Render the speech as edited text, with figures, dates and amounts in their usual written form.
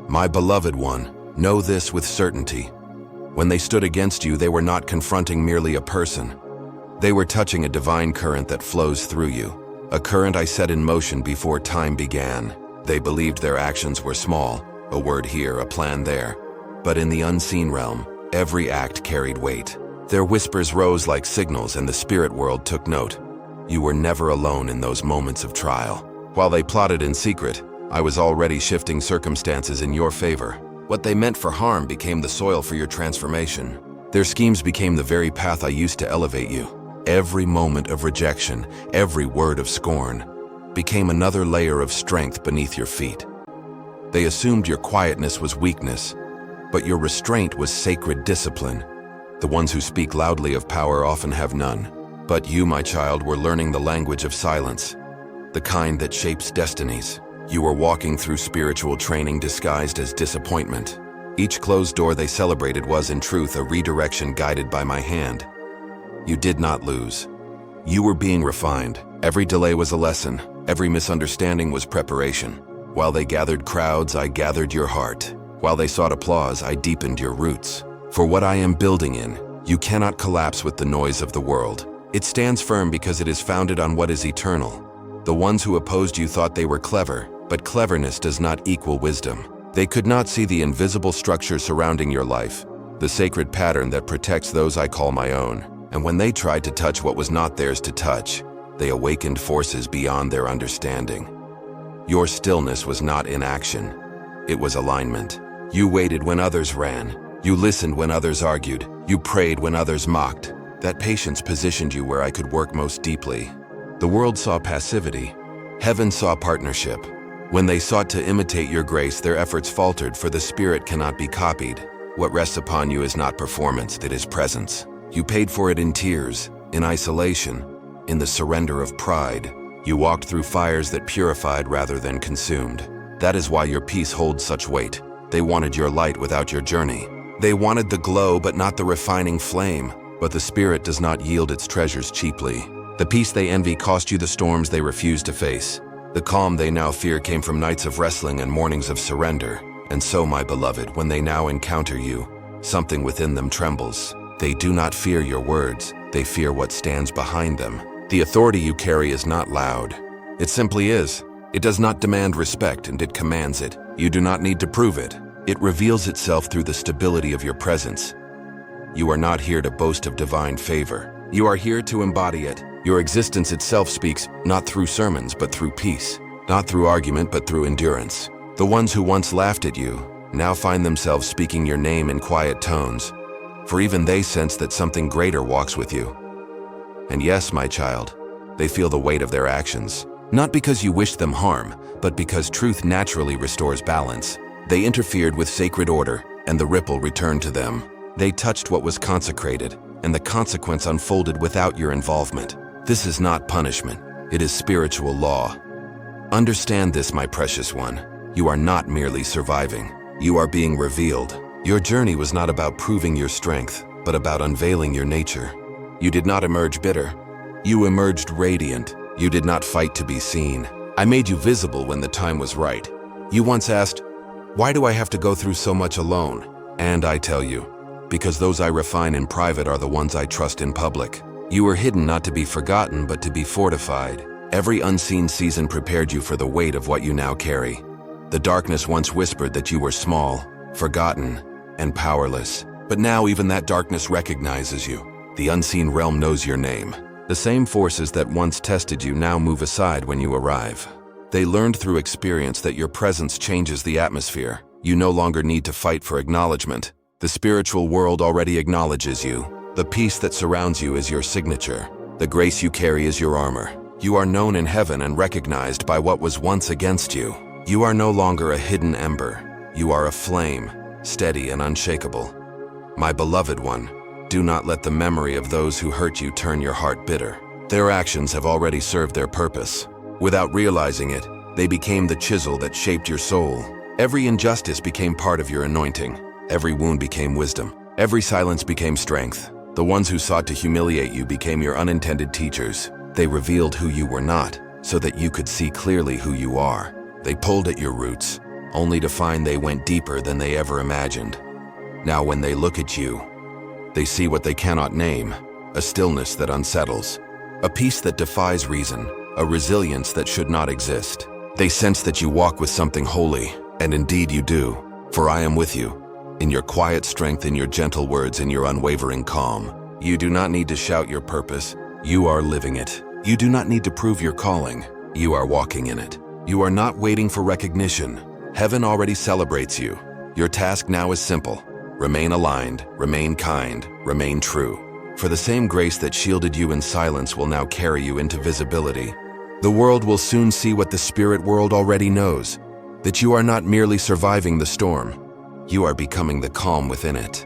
My beloved one, know this with certainty. When they stood against you, they were not confronting merely a person. They were touching a divine current that flows through you, a current I set in motion before time began. They believed their actions were small, a word here, a plan there. But in the unseen realm, every act carried weight. Their whispers rose like signals, and the spirit world took note. You were never alone in those moments of trial. While they plotted in secret, I was already shifting circumstances in your favor. What they meant for harm became the soil for your transformation. Their schemes became the very path I used to elevate you. Every moment of rejection, every word of scorn, became another layer of strength beneath your feet. They assumed your quietness was weakness, but your restraint was sacred discipline. The ones who speak loudly of power often have none. But you, my child, were learning the language of silence, the kind that shapes destinies. You were walking through spiritual training disguised as disappointment. Each closed door they celebrated was, in truth, a redirection guided by my hand. You did not lose. You were being refined. Every delay was a lesson. Every misunderstanding was preparation. While they gathered crowds, I gathered your heart. While they sought applause, I deepened your roots. For what I am building in, you cannot collapse with the noise of the world. It stands firm because it is founded on what is eternal. The ones who opposed you thought they were clever, but cleverness does not equal wisdom. They could not see the invisible structure surrounding your life, the sacred pattern that protects those I call my own. And when they tried to touch what was not theirs to touch, they awakened forces beyond their understanding. Your stillness was not inaction. It was alignment. You waited when others ran. You listened when others argued. You prayed when others mocked. That patience positioned you where I could work most deeply. The world saw passivity. Heaven saw partnership. When they sought to imitate your grace, their efforts faltered, for the Spirit cannot be copied. What rests upon you is not performance, it is presence. You paid for it in tears, in isolation, in the surrender of pride. You walked through fires that purified rather than consumed. That is why your peace holds such weight. They wanted your light without your journey. They wanted the glow but not the refining flame. But the Spirit does not yield its treasures cheaply. The peace they envy cost you the storms they refuse to face. The calm they now fear came from nights of wrestling and mornings of surrender. And so, my beloved, when they now encounter you, something within them trembles. They do not fear your words, they fear what stands behind them. The authority you carry is not loud. It simply is. It does not demand respect, and it commands it. You do not need to prove it. It reveals itself through the stability of your presence. You are not here to boast of divine favor. You are here to embody it. Your existence itself speaks, not through sermons, but through peace. Not through argument, but through endurance. The ones who once laughed at you now find themselves speaking your name in quiet tones, for even they sense that something greater walks with you. And yes, my child, they feel the weight of their actions. Not because you wish them harm, but because truth naturally restores balance. They interfered with sacred order, and the ripple returned to them. They touched what was consecrated, and the consequence unfolded without your involvement. This is not punishment, it is spiritual law. Understand this, my precious one. You are not merely surviving. You are being revealed. Your journey was not about proving your strength, but about unveiling your nature. You did not emerge bitter. You emerged radiant. You did not fight to be seen. I made you visible when the time was right. You once asked, "Why do I have to go through so much alone?" And I tell you, because those I refine in private are the ones I trust in public. You were hidden not to be forgotten, but to be fortified. Every unseen season prepared you for the weight of what you now carry. The darkness once whispered that you were small, forgotten, and powerless. But now even that darkness recognizes you. The unseen realm knows your name. The same forces that once tested you now move aside when you arrive. They learned through experience that your presence changes the atmosphere. You no longer need to fight for acknowledgement. The spiritual world already acknowledges you. The peace that surrounds you is your signature. The grace you carry is your armor. You are known in heaven and recognized by what was once against you. You are no longer a hidden ember. You are a flame, steady and unshakable. My beloved one, do not let the memory of those who hurt you turn your heart bitter. Their actions have already served their purpose. Without realizing it, they became the chisel that shaped your soul. Every injustice became part of your anointing. Every wound became wisdom. Every silence became strength. The ones who sought to humiliate you became your unintended teachers. They revealed who you were not, so that you could see clearly who you are. They pulled at your roots, only to find they went deeper than they ever imagined. Now when they look at you, they see what they cannot name, a stillness that unsettles, a peace that defies reason, a resilience that should not exist. They sense that you walk with something holy, and indeed you do, for I am with you, in your quiet strength, in your gentle words, in your unwavering calm. You do not need to shout your purpose, you are living it. You do not need to prove your calling, you are walking in it. You are not waiting for recognition. Heaven already celebrates you. Your task now is simple. Remain aligned, remain kind, remain true. For the same grace that shielded you in silence will now carry you into visibility. The world will soon see what the spirit world already knows, that you are not merely surviving the storm, you are becoming the calm within it.